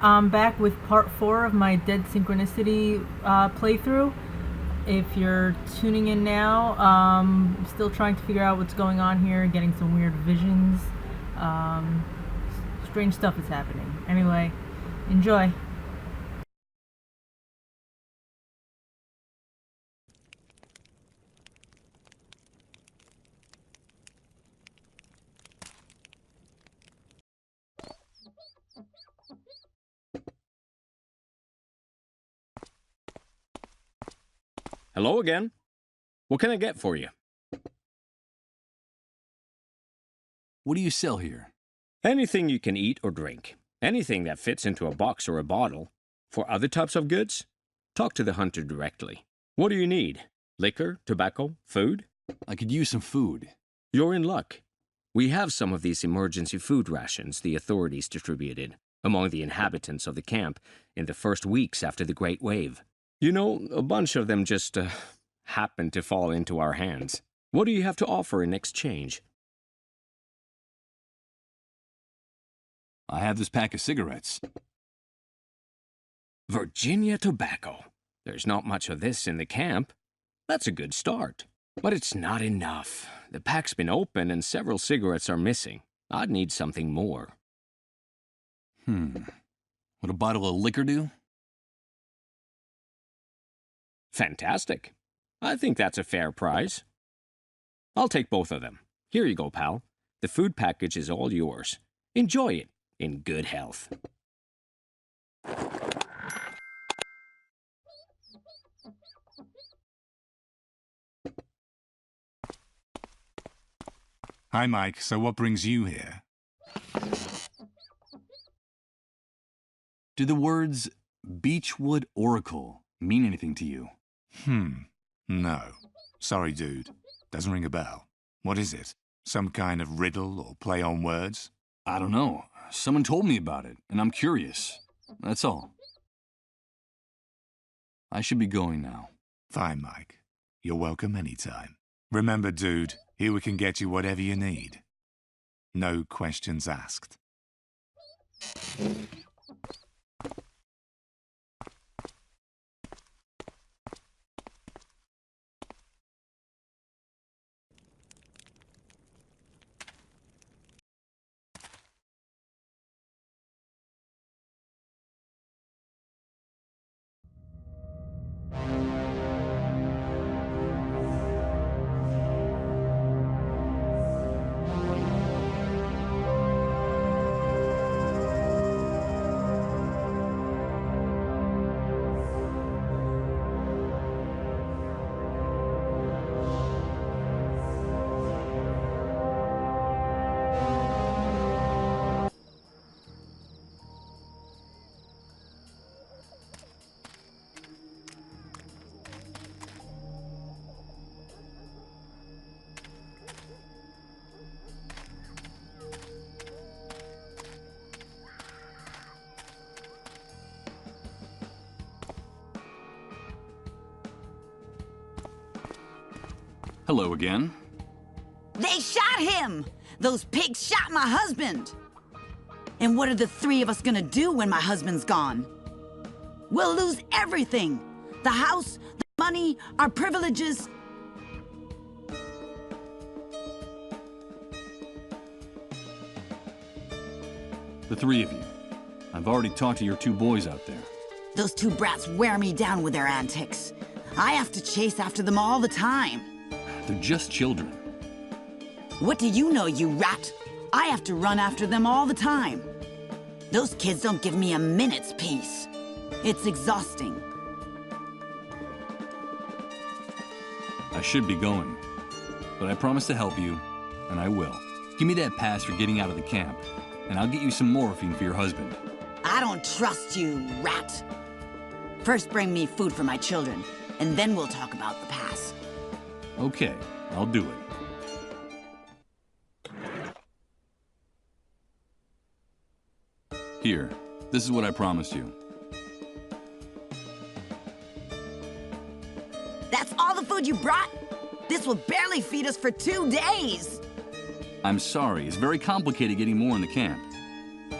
I'm back with part 4 of my Dead Synchronicity playthrough. If you're tuning in now, I'm still trying to figure out what's going on here, getting some weird visions. Um, Strange stuff is happening. Anyway, enjoy. Hello again. What can I get for you? What do you sell here? Anything you can eat or drink. Anything that fits into a box or a bottle. For other types of goods, talk to the hunter directly. What do you need? Liquor, tobacco, food? I could use some food. You're in luck. We have some of these emergency food rations the authorities distributed among the inhabitants of the camp in the first weeks after the Great Wave. You know, a bunch of them just happened to fall into our hands. What do you have to offer in exchange? I have this pack of cigarettes. Virginia tobacco. There's not much of this in the camp. That's a good start. But it's not enough. The pack's been open and several cigarettes are missing. I'd need something more. Would a bottle of liquor do? Fantastic. I think that's a fair price. I'll take both of them. Here you go, pal. The food package is all yours. Enjoy it in good health. Hi, Mike. So what brings you here? Do the words Beechwood Oracle mean anything to you? No. Sorry, dude. Doesn't ring a bell. What is it? Some kind of riddle or play on words? I don't know. Someone told me about it, and I'm curious. That's all. I should be going now. Fine, Mike. You're welcome anytime. Remember, dude, here we can get you whatever you need. No questions asked. Hello again. They shot him! Those pigs shot my husband! And what are the three of us gonna do when my husband's gone? We'll lose everything! The house, the money, our privileges. The three of you. I've already talked to your two boys out there. Those two brats wear me down with their antics. I have to chase after them all the time. They're just children. What do you know, you rat? I have to run after them all the time. Those kids don't give me a minute's peace. It's exhausting. I should be going, but I promise to help you, and I will. Give me that pass for getting out of the camp, and I'll get you some morphine for your husband. I don't trust you, rat. First bring me food for my children, and then we'll talk about the pass. Okay, I'll do it. Here, this is what I promised you. That's all the food you brought? This will barely feed us for 2 days. I'm sorry, it's very complicated getting more in the camp.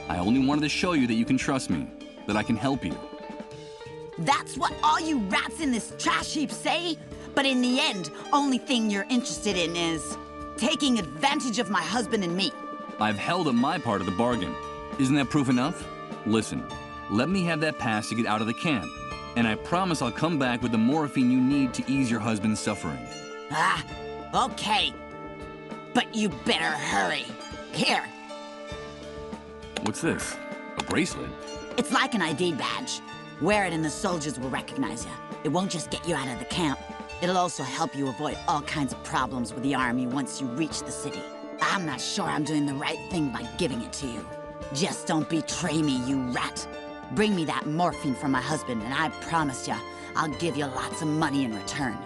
I only wanted to show you that you can trust me. that I can help you. That's what all you rats in this trash heap say? But in the end, only thing you're interested in is taking advantage of my husband and me. I've held up my part of the bargain. Isn't that proof enough? Listen, let me have that pass to get out of the camp, and I promise I'll come back with the morphine you need to ease your husband's suffering. Ah, okay. But you better hurry. Here, What's this? A bracelet? it's like an ID badge. Wear it and the soldiers will recognize you. It won't just get you out of the camp. It'll also help you avoid all kinds of problems with the army once you reach the city. I'm not sure I'm doing the right thing by giving it to you. Just don't betray me, you rat. Bring me that morphine from my husband, and I promise you, I'll give you lots of money in return.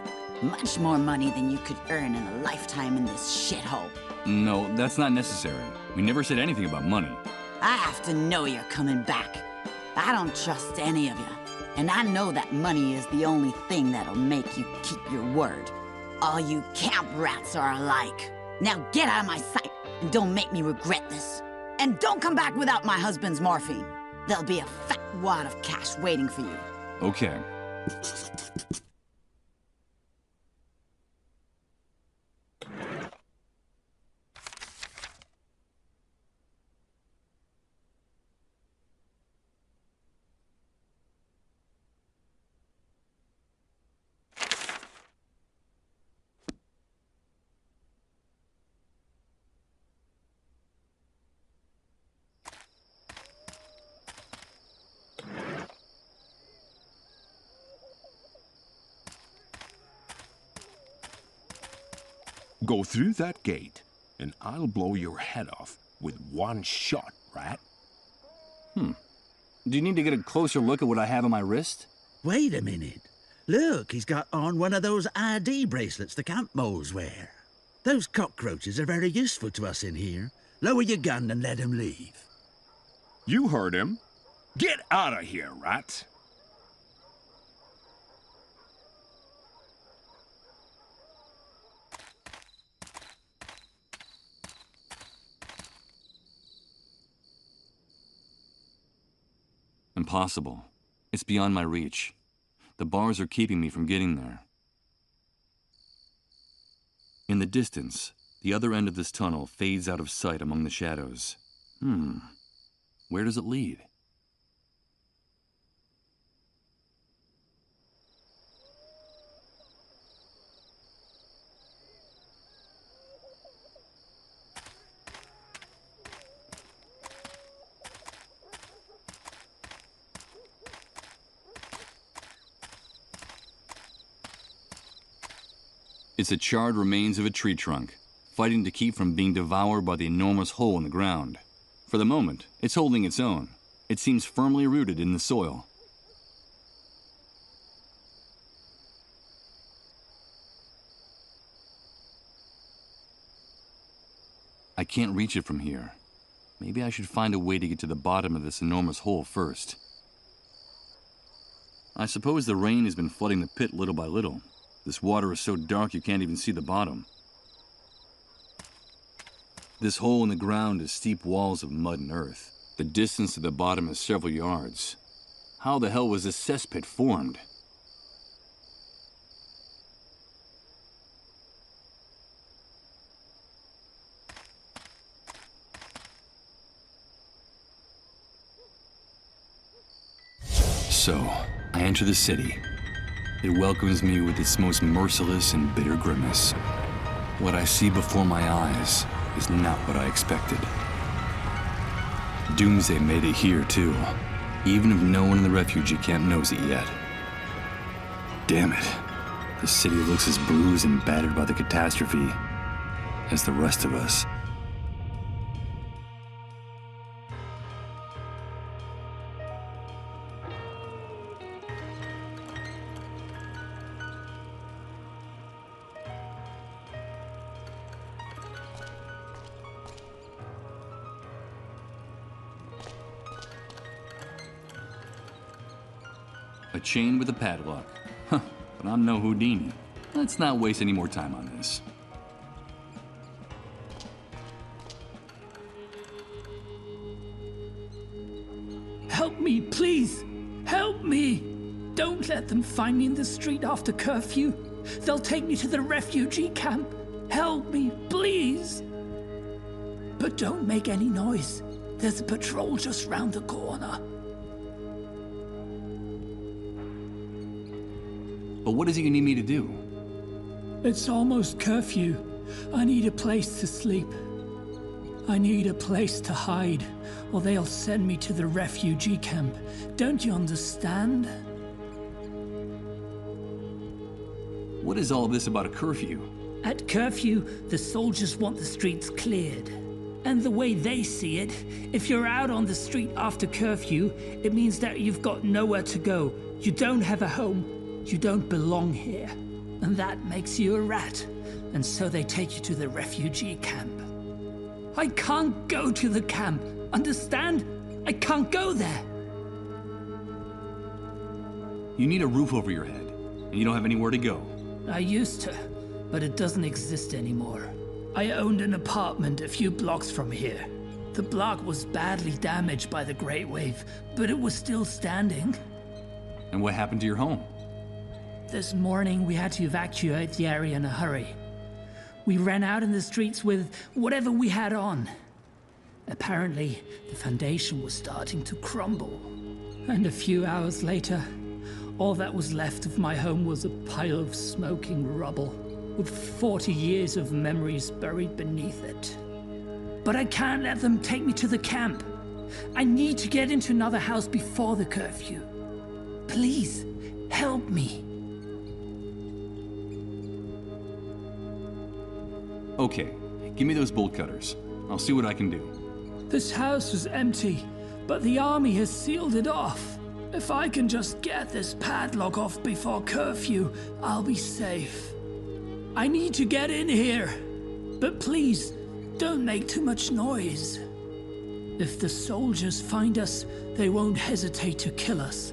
Much more money than you could earn in a lifetime in this shithole. No, that's not necessary. We never said anything about money. I have to know you're coming back. I don't trust any of you. And I know that money is the only thing that'll make you keep your word. All you camp rats are alike. Now get out of my sight and don't make me regret this. And don't come back without my husband's morphine. There'll be a fat wad of cash waiting for you. Okay. Go through that gate, and I'll blow your head off with one shot, rat. Do you need to get a closer look at what I have on my wrist? Wait a minute. Look, he's got on one of those ID bracelets the camp moles wear. Those cockroaches are very useful to us in here. Lower your gun and let him leave. You heard him. Get out of here, rat. Impossible. It's beyond my reach. The bars are keeping me from getting there. In the distance, the other end of this tunnel fades out of sight among the shadows. Where does it lead? It's the charred remains of a tree trunk, fighting to keep from being devoured by the enormous hole in the ground. For the moment, it's holding its own. It seems firmly rooted in the soil. I can't reach it from here. Maybe I should find a way to get to the bottom of this enormous hole first. I suppose the rain has been flooding the pit little by little. This water is so dark you can't even see the bottom. This hole in the ground is steep walls of mud and earth. The distance to the bottom is several yards. How the hell was this cesspit formed? So, I enter the city. It welcomes me with its most merciless and bitter grimace. What I see before my eyes is not what I expected. Doomsday made it here, too, even if no one in the refugee camp knows it yet. Damn it. The city looks as bruised and battered by the catastrophe as the rest of us. A chain with a padlock. Huh, but I'm no Houdini. Let's not waste any more time on this. Help me, please. Please, help me. Don't let them find me in the street after curfew. They'll take me to the refugee camp. Help me, please. But don't make any noise. There's a patrol just round the corner. But what is it you need me to do? It's almost curfew. I need a place to sleep. I need a place to hide, or they'll send me to the refugee camp. Don't you understand? What is all of this about a curfew? At curfew, the soldiers want the streets cleared. And the way they see it, if you're out on the street after curfew, it means that you've got nowhere to go. You don't have a home. You don't belong here. And that makes you a rat. And so they take you to the refugee camp. I can't go to the camp. Understand? I can't go there. You need a roof over your head, and you don't have anywhere to go. I used to, but it doesn't exist anymore. I owned an apartment a few blocks from here. The block was badly damaged by the Great Wave, but it was still standing. And what happened to your home? This morning, we had to evacuate the area in a hurry. We ran out in the streets with whatever we had on. Apparently, the foundation was starting to crumble. And a few hours later, all that was left of my home was a pile of smoking rubble, with 40 years of memories buried beneath it. But I can't let them take me to the camp. I need to get into another house before the curfew. Please, help me. Okay, give me those bolt cutters. I'll see what I can do. This house was empty, but the army has sealed it off. If I can just get this padlock off before curfew, I'll be safe. I need to get in here, but please, don't make too much noise. If the soldiers find us, they won't hesitate to kill us.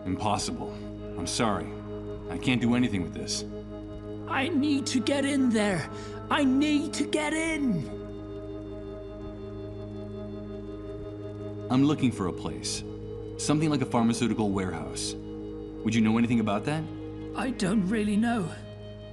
Impossible. I'm sorry. I can't do anything with this. I need to get in there. I need to get in. I'm looking for a place. Something like a pharmaceutical warehouse. Would you know anything about that? I don't really know.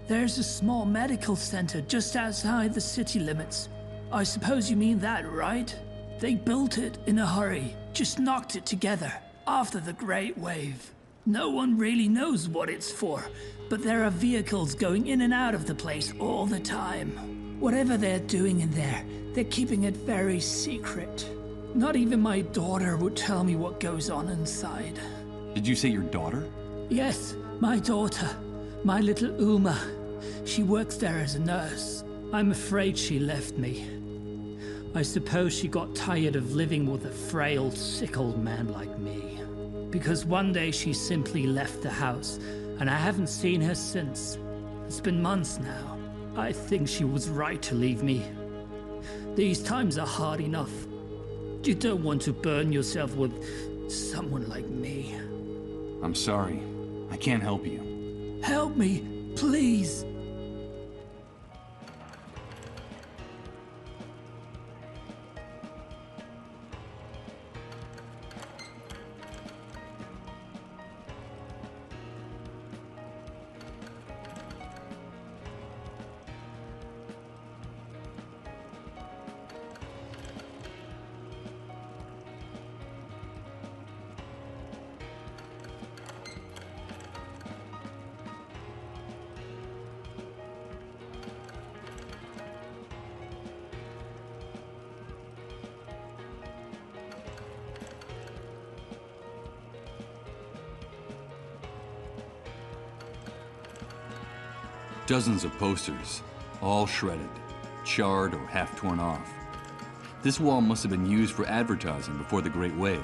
There's a small medical center just outside the city limits. I suppose you mean that, right? They built it in a hurry, just knocked it together after the Great Wave. No one really knows what it's for, but there are vehicles going in and out of the place all the time. Whatever they're doing in there, they're keeping it very secret. Not even my daughter would tell me what goes on inside. Did you say your daughter? Yes, my daughter. My little Uma. She works there as a nurse. I'm afraid she left me. I suppose she got tired of living with a frail, sick old man like me. Because one day she simply left the house, and I haven't seen her since. It's been months now. I think she was right to leave me. These times are hard enough. You don't want to burn yourself with someone like me. I'm sorry. I can't help you. Help me, please. Dozens of posters, all shredded, charred or half torn off. This wall must have been used for advertising before the Great Wave.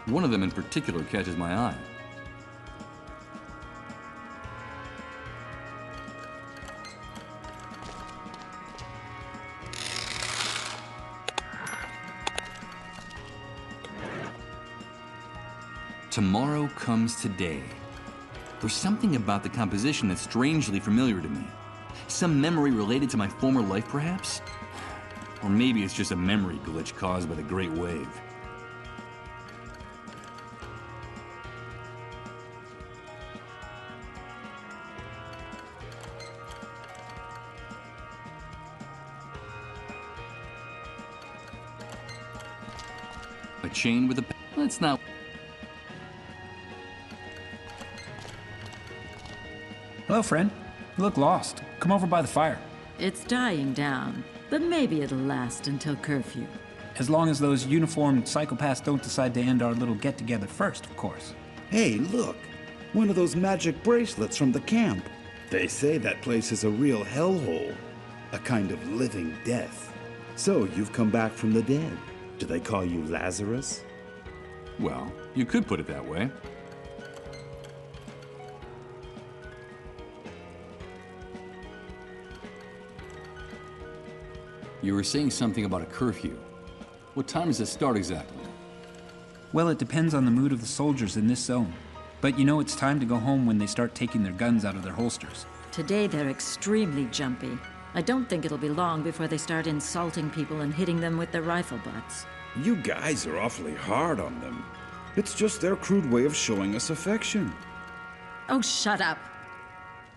One of them in particular catches my eye. Tomorrow comes today. There's something about the composition that's strangely familiar to me. Some memory related to my former life, perhaps? Or maybe it's just a memory glitch caused by the Great Wave. A chain with a... Let's not... Hello, friend. You look lost. Come over by the fire. It's dying down, but maybe it'll last until curfew. As long as those uniformed psychopaths don't decide to end our little get-together first, of course. Hey, look! One of those magic bracelets from the camp. They say that place is a real hellhole. A kind of living death. So, you've come back from the dead. Do they call you Lazarus? Well, you could put it that way. You were saying something about a curfew. What time does it start exactly? Well, it depends on the mood of the soldiers in this zone. But you know it's time to go home when they start taking their guns out of their holsters. Today they're extremely jumpy. I don't think it'll be long before they start insulting people and hitting them with their rifle butts. You guys are awfully hard on them. It's just their crude way of showing us affection. Oh, shut up!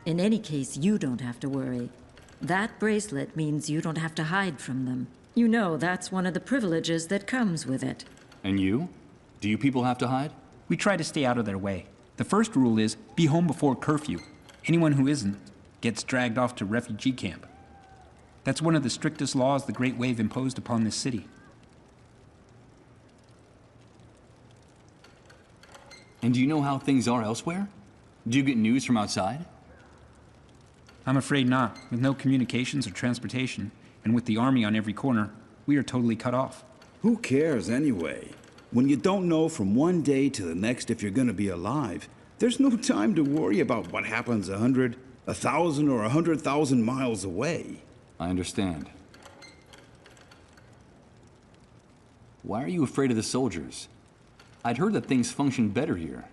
In any case, you don't have to worry. That bracelet means you don't have to hide from them. You know that's one of the privileges that comes with it. And you? Do you people have to hide? We try to stay out of their way. The first rule is be home before curfew. Anyone who isn't gets dragged off to refugee camp. That's one of the strictest laws the Great Wave imposed upon this city. And do you know how things are elsewhere? Do you get news from outside? I'm afraid not. With no communications or transportation, and with the army on every corner, we are totally cut off. Who cares anyway? When you don't know from one day to the next if you're gonna be alive, there's no time to worry about what happens 100, 1,000, or 100,000 miles away. I understand. Why are you afraid of the soldiers? I'd heard that things function better here.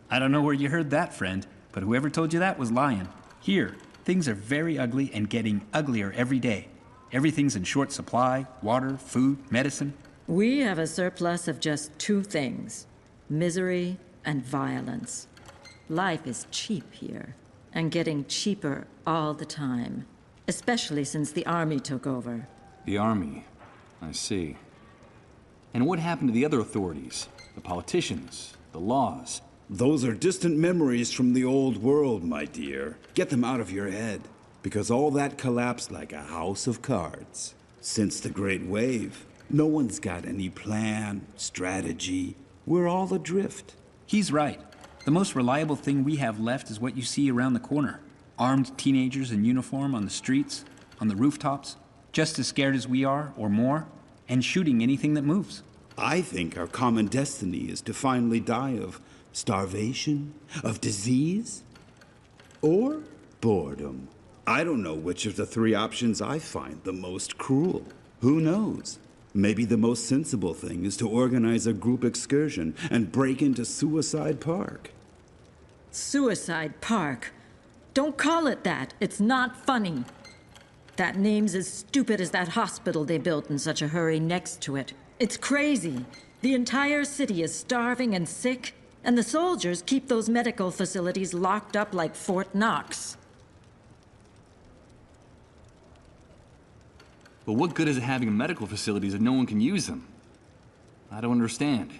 I don't know where you heard that, friend, but whoever told you that was lying. Here, things are very ugly and getting uglier every day. Everything's in short supply: water, food, medicine. We have a surplus of just two things: misery and violence. Life is cheap here, and getting cheaper all the time, especially since the army took over. The army. I see. And what happened to the other authorities? The politicians? The laws? Those are distant memories from the old world, my dear. Get them out of your head, because all that collapsed like a house of cards. Since the Great Wave, no one's got any plan, strategy. We're all adrift. He's right. The most reliable thing we have left is what you see around the corner. Armed teenagers in uniform on the streets, on the rooftops, just as scared as we are, or more, and shooting anything that moves. I think our common destiny is to finally die of starvation, of disease, or boredom. I don't know which of the three options I find the most cruel. Who knows? Maybe the most sensible thing is to organize a group excursion and break into Suicide Park. Suicide Park? Don't call it that. It's not funny. That name's as stupid as that hospital they built in such a hurry next to it. It's crazy. The entire city is starving and sick, and the soldiers keep those medical facilities locked up like Fort Knox. But what good is it having medical facilities if no one can use them? I don't understand.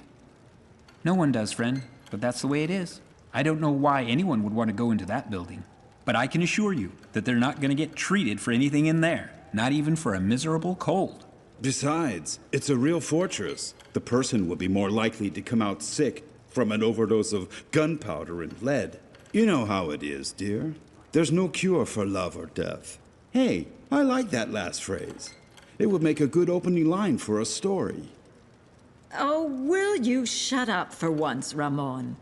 No one does, friend, but that's the way it is. I don't know why anyone would want to go into that building. But I can assure you that they're not going to get treated for anything in there, not even for a miserable cold. Besides, it's a real fortress. The person would be more likely to come out sick from an overdose of gunpowder and lead. You know how it is, dear. There's no cure for love or death. Hey, I like that last phrase. It would make a good opening line for a story. Oh, will you shut up for once, Ramon?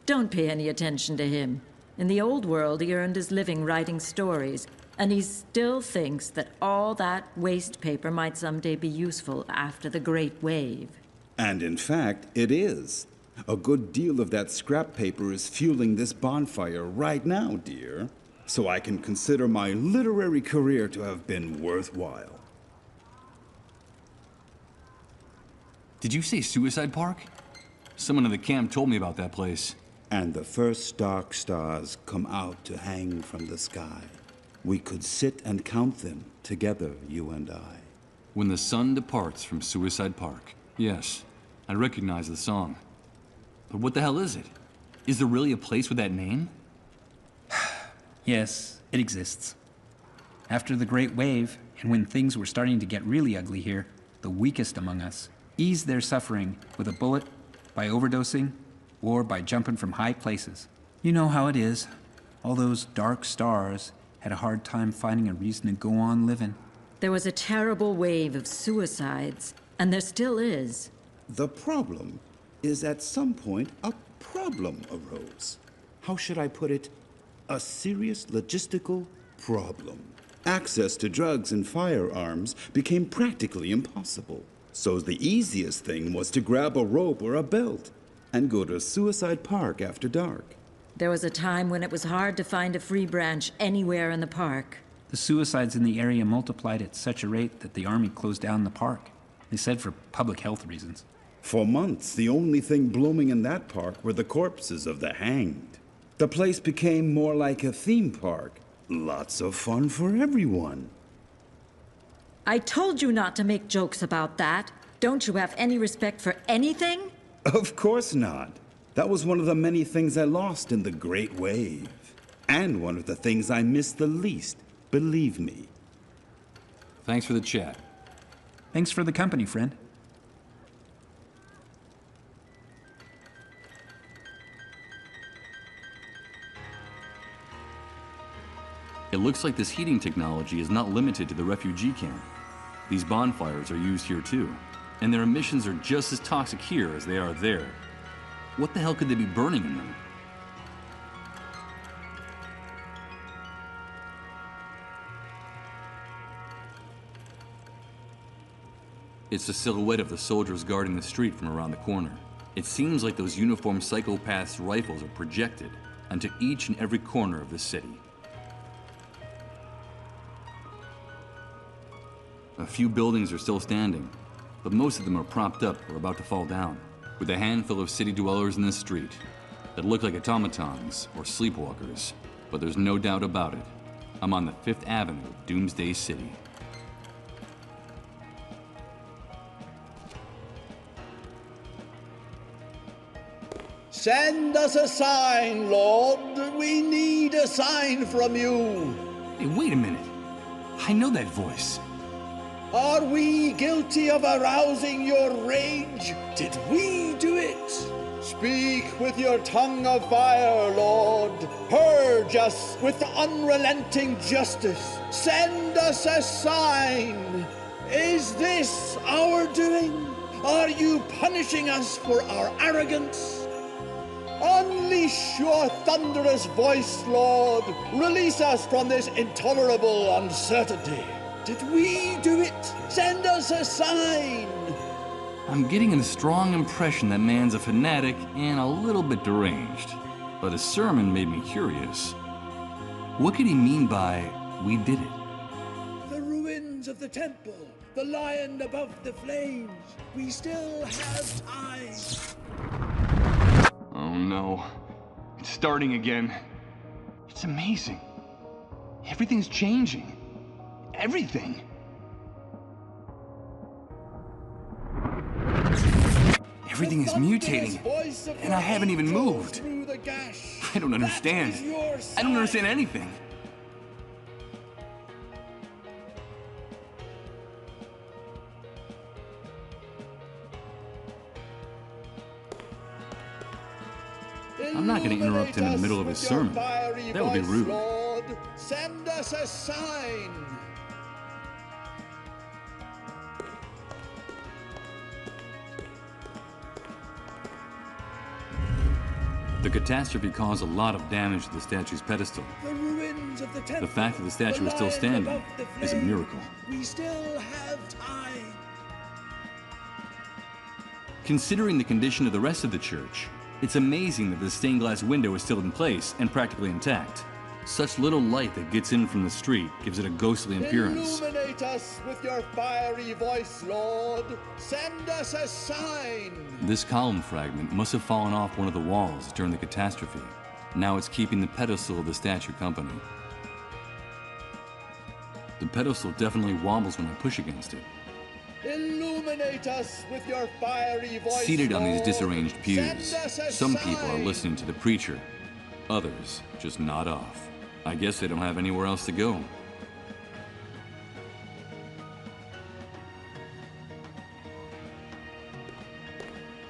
Don't pay any attention to him. In the old world, he earned his living writing stories, and he still thinks that all that waste paper might someday be useful after the Great Wave. And in fact, it is. A good deal of that scrap paper is fueling this bonfire right now, dear. So I can consider my literary career to have been worthwhile. Did you say Suicide Park? Someone in the camp told me about that place. And the first dark stars come out to hang from the sky. We could sit and count them together, you and I. When the sun departs from Suicide Park. Yes, I recognize the song. But what the hell is it? Is there really a place with that name? Yes, it exists. After the Great Wave, and when things were starting to get really ugly here, the weakest among us eased their suffering with a bullet, by overdosing, or by jumping from high places. You know how it is. All those dark stars had a hard time finding a reason to go on living. There was a terrible wave of suicides, and there still is. The problem is at some point a problem arose. How should I put it? A serious logistical problem. Access to drugs and firearms became practically impossible. So the easiest thing was to grab a rope or a belt and go to Suicide Park after dark. There was a time when it was hard to find a free branch anywhere in the park. The suicides in the area multiplied at such a rate that the army closed down the park. They said for public health reasons. For months, the only thing blooming in that park were the corpses of the hanged. The place became more like a theme park. Lots of fun for everyone. I told you not to make jokes about that. Don't you have any respect for anything? Of course not. That was one of the many things I lost in the Great Wave. And one of the things I missed the least, believe me. Thanks for the chat. Thanks for the company, friend. It looks like this heating technology is not limited to the refugee camp. These bonfires are used here too, and their emissions are just as toxic here as they are there. What the hell could they be burning in them? It's the silhouette of the soldiers guarding the street from around the corner. It seems like those uniformed psychopaths' rifles are projected onto each and every corner of the city. A few buildings are still standing, but most of them are propped up or about to fall down, with a handful of city dwellers in the street that look like automatons or sleepwalkers. But there's no doubt about it. I'm on the 5th Avenue of Doomsday City. Send us a sign, Lord. We need a sign from you. Hey, wait a minute. I know that voice. Are we guilty of arousing your rage? Did we do it? Speak with your tongue of fire, Lord. Purge us with unrelenting justice. Send us a sign. Is this our doing? Are you punishing us for our arrogance? Unleash your thunderous voice, Lord. Release us from this intolerable uncertainty. Did we do it? Send us a sign! I'm getting a strong impression that man's a fanatic and a little bit deranged. But his sermon made me curious. What could he mean by, "we did it"? The ruins of the temple, the lion above the flames. We still have time. Oh no. It's starting again. It's amazing. Everything's changing. Everything. Everything is mutating, and I haven't even moved. I don't understand. I don't understand anything. I'm not going to interrupt him in the middle of his sermon. That would be rude. Lord, send us a sign. The catastrophe caused a lot of damage to the statue's pedestal. The ruins of the temple. The fact that the statue is still standing is a miracle. We still have time. Considering the condition of the rest of the church, it's amazing that the stained glass window is still in place and practically intact. Such little light that gets in from the street gives it a ghostly appearance. Illuminate us with your fiery voice, Lord. Send us a sign. This column fragment must have fallen off one of the walls during the catastrophe. Now it's keeping the pedestal of the statue company. The pedestal definitely wobbles when I push against it. Illuminate us with your fiery voice, Seated on these Lord. disarranged pews, Send us a some people are sign. listening to the preacher. Others just nod off. I guess they don't have anywhere else to go.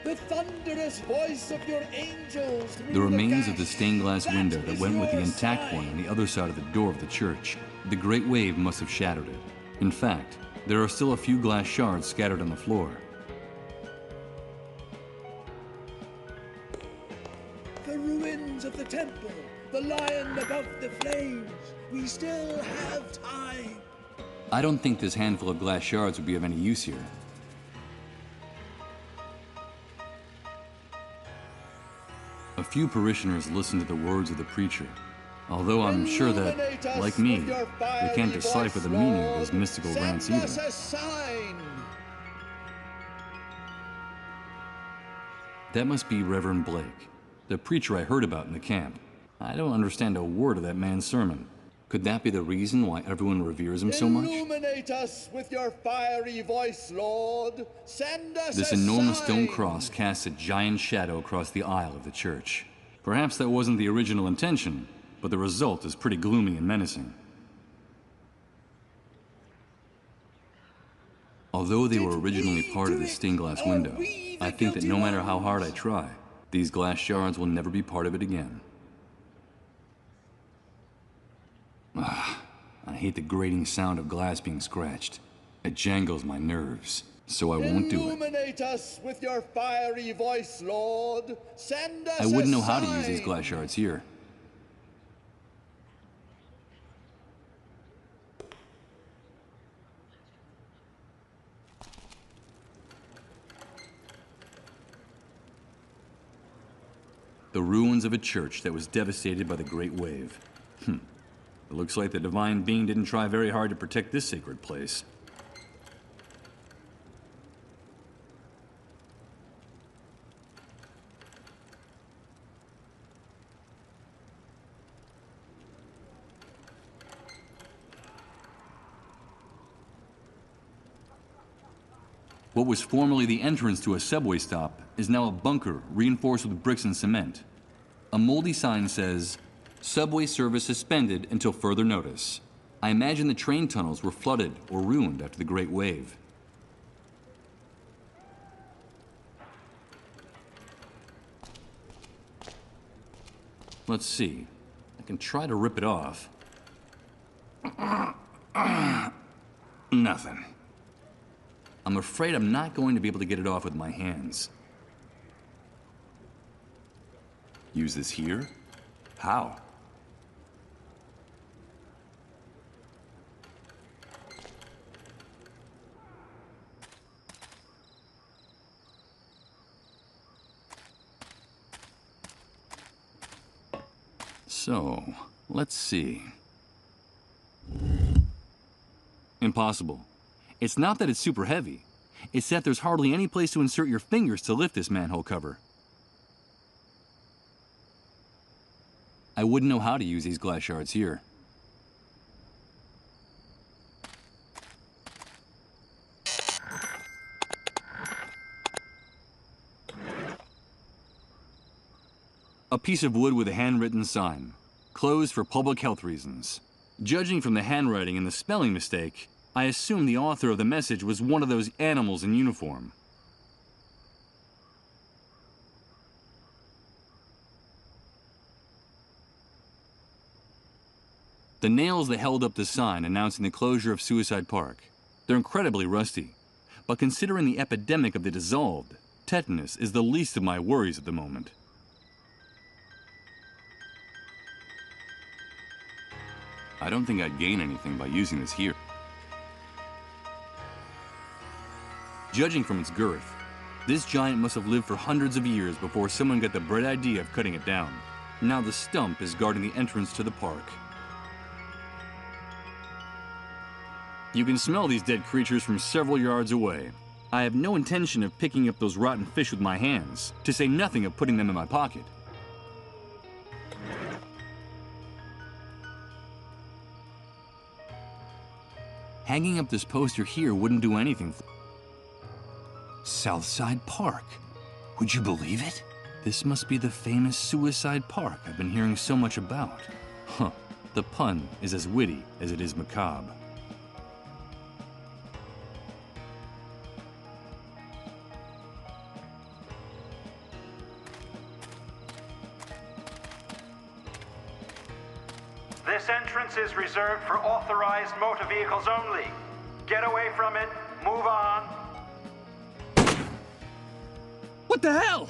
The thunderous voice of your angels. The remains of the stained glass window that went with the intact one on the other side of the door of the church. The great wave must have shattered it. In fact, there are still a few glass shards scattered on the floor. The ruins of the temple. The lion above the flames. We still have time. I don't think this handful of glass shards would be of any use here. A few parishioners listen to the words of the preacher, although I'm sure that, like me, they can't decipher the meaning of his mystical rants Send us either. a sign. That must be Reverend Blake, the preacher I heard about in the camp. I don't understand a word of that man's sermon. Could that be the reason why everyone reveres him so much? Illuminate us with your fiery voice, Lord. Send us This a enormous sign. stone cross casts a giant shadow across the aisle of the church. Perhaps that wasn't the original intention, but the result is pretty gloomy and menacing. Although they were originally part of the stained glass window, I think that no matter how hard I try, these glass shards will never be part of it again. I hate the grating sound of glass being scratched. It jangles my nerves, so I won't do it. Illuminate us with your fiery voice, Lord. Send us I wouldn't a know how to use these sign. glass shards here. The ruins of a church that was devastated by the Great Wave. It looks like the divine being didn't try very hard to protect this sacred place. What was formerly the entrance to a subway stop is now a bunker reinforced with bricks and cement. A moldy sign says, "Subway service suspended until further notice." I imagine the train tunnels were flooded or ruined after the Great Wave. Let's see. I can try to rip it off. Nothing. I'm afraid I'm not going to be able to get it off with my hands. Use this here? How? So, let's see. Impossible. It's not that it's super heavy. It's that there's hardly any place to insert your fingers to lift this manhole cover. I wouldn't know how to use these glass shards here. A piece of wood with a handwritten sign. Closed for public health reasons. Judging from the handwriting and the spelling mistake, I assume the author of the message was one of those animals in uniform. The nails that held up the sign announcing the closure of Suicide Park. They're incredibly rusty, but considering the epidemic of the dissolved, tetanus is the least of my worries at the moment. I don't think I'd gain anything by using this here. Judging from its girth, This giant must have lived for hundreds of years before someone got the bright idea of cutting it down. Now the stump is guarding the entrance to the park. You can smell these dead creatures from several yards away. I have no intention of picking up those rotten fish with my hands, to say nothing of putting them in my pocket. Hanging up this poster here wouldn't do anything. Southside Park. Would you believe it? This must be the famous suicide park I've been hearing so much about. Huh. The pun is as witty as it is macabre. This entrance is reserved for authorized motor vehicles only. Get away from it. Move on. What the hell?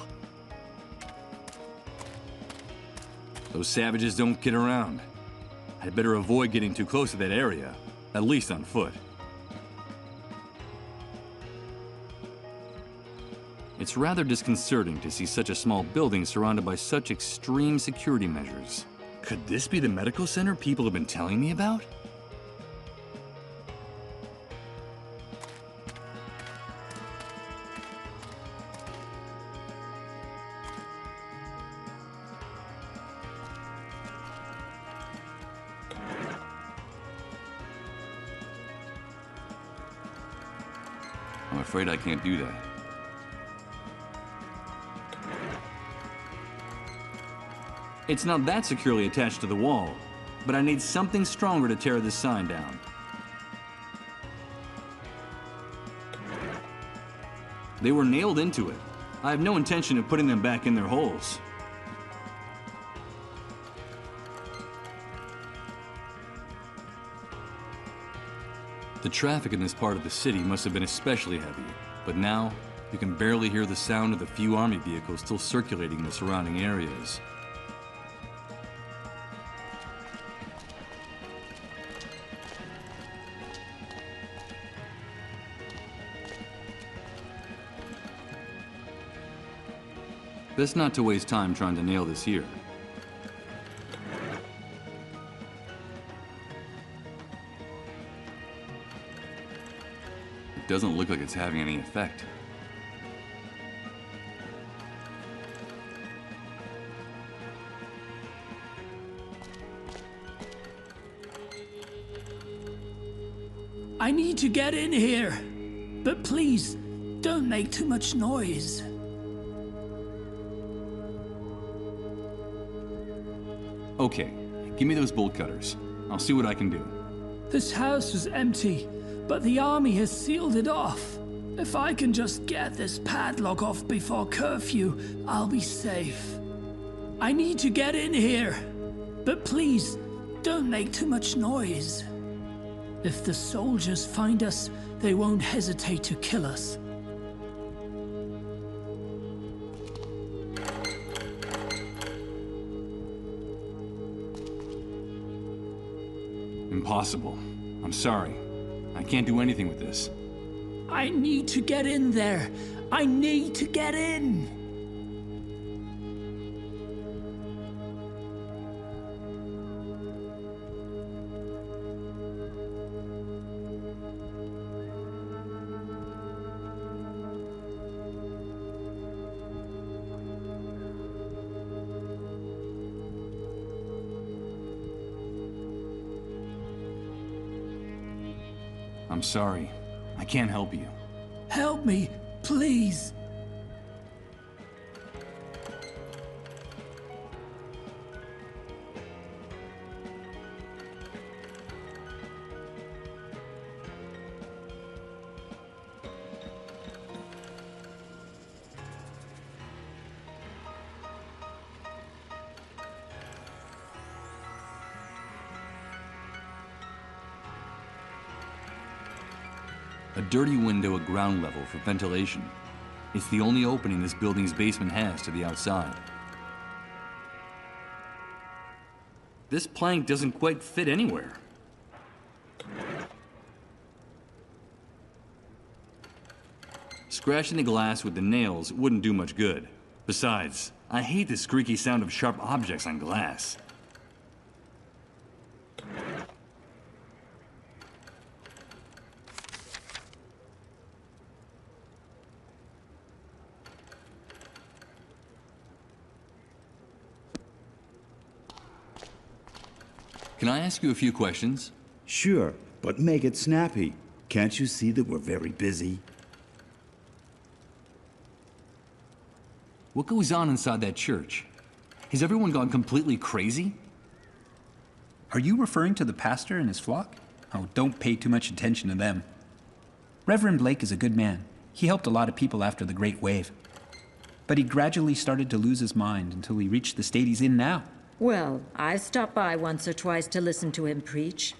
Those savages don't get around. I'd better avoid getting too close to that area, at least on foot. It's rather disconcerting to see such a small building surrounded by such extreme security measures. Could this be the medical center people have been telling me about? I'm afraid I can't do that. It's not that securely attached to the wall, but I need something stronger to tear this sign down. They were nailed into it. I have no intention of putting them back in their holes. The traffic in this part of the city must have been especially heavy, but now you can barely hear the sound of the few army vehicles still circulating in the surrounding areas. Best not to waste time trying to nail this here. It doesn't look like it's having any effect. I need to get in here, but please, don't make too much noise. Okay, give me those bolt cutters. I'll see what I can do. This house was empty, but the army has sealed it off. If I can just get this padlock off before curfew, I'll be safe. I need to get in here, but please, don't make too much noise. If the soldiers find us, they won't hesitate to kill us. Impossible. I'm sorry. I can't do anything with this. I need to get in there. I need to get in. I'm sorry. I can't help you. Help me, please. A dirty window at ground level for ventilation. It's the only opening this building's basement has to the outside. This plank doesn't quite fit anywhere. Scratching the glass with the nails wouldn't do much good. Besides, I hate the squeaky sound of sharp objects on glass. Can I ask you a few questions? Sure, but make it snappy. Can't you see that we're very busy? What goes on inside that church? Has everyone gone completely crazy? Are you referring to the pastor and his flock? Oh, don't pay too much attention to them. Reverend Blake is a good man. He helped a lot of people after the Great Wave. But he gradually started to lose his mind until he reached the state he's in now. Well, I stopped by once or twice to listen to him preach.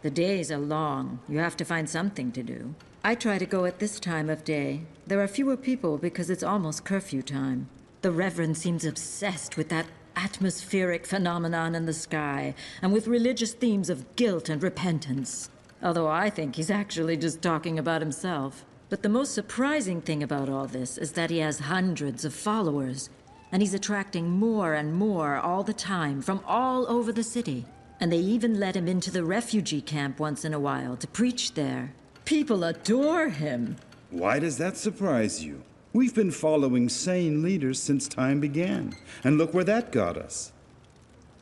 The days are long. You have to find something to do. I try to go at this time of day. There are fewer people because it's almost curfew time. The Reverend seems obsessed with that atmospheric phenomenon in the sky, and with religious themes of guilt and repentance. Although I think he's actually just talking about himself. But the most surprising thing about all this is that he has hundreds of followers, and he's attracting more and more all the time from all over the city. And they even let him into the refugee camp once in a while to preach there. People adore him. Why does that surprise you? We've been following sane leaders since time began, and look where that got us.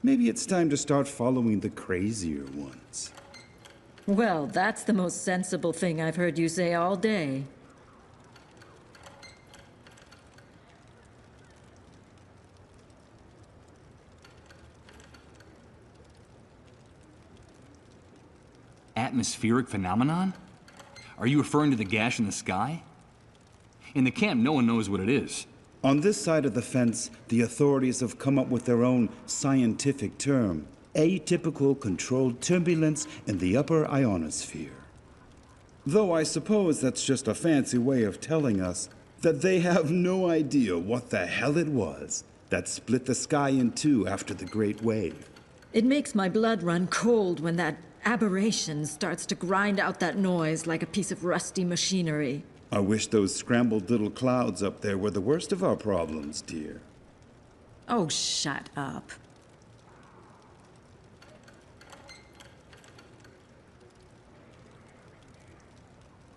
Maybe it's time to start following the crazier ones. Well, that's the most sensible thing I've heard you say all day. Atmospheric phenomenon? Are you referring to the gash in the sky? In the camp, no one knows what it is. On this side of the fence, the authorities have come up with their own scientific term: atypical controlled turbulence in the upper ionosphere. Though I suppose that's just a fancy way of telling us that they have no idea what the hell it was that split the sky in two after the Great Wave. It makes my blood run cold when that aberration starts to grind out that noise like a piece of rusty machinery. I wish those scrambled little clouds up there were the worst of our problems, dear. Oh, shut up.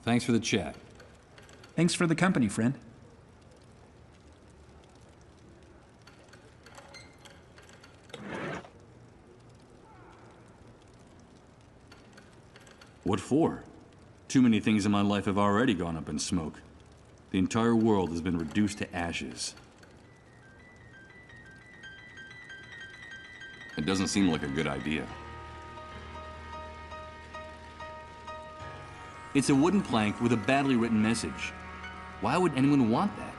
Thanks for the chat. Thanks for the company, friend. What for? Too many things in my life have already gone up in smoke. The entire world has been reduced to ashes. It doesn't seem like a good idea. It's a wooden plank with a badly written message. Why would anyone want that?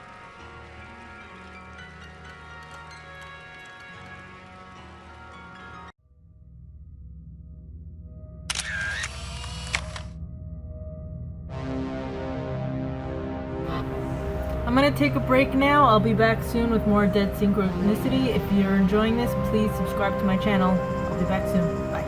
I'm gonna take a break now. I'll be back soon with more Dead Synchronicity. If you're enjoying this, please subscribe to my channel. I'll be back soon. Bye.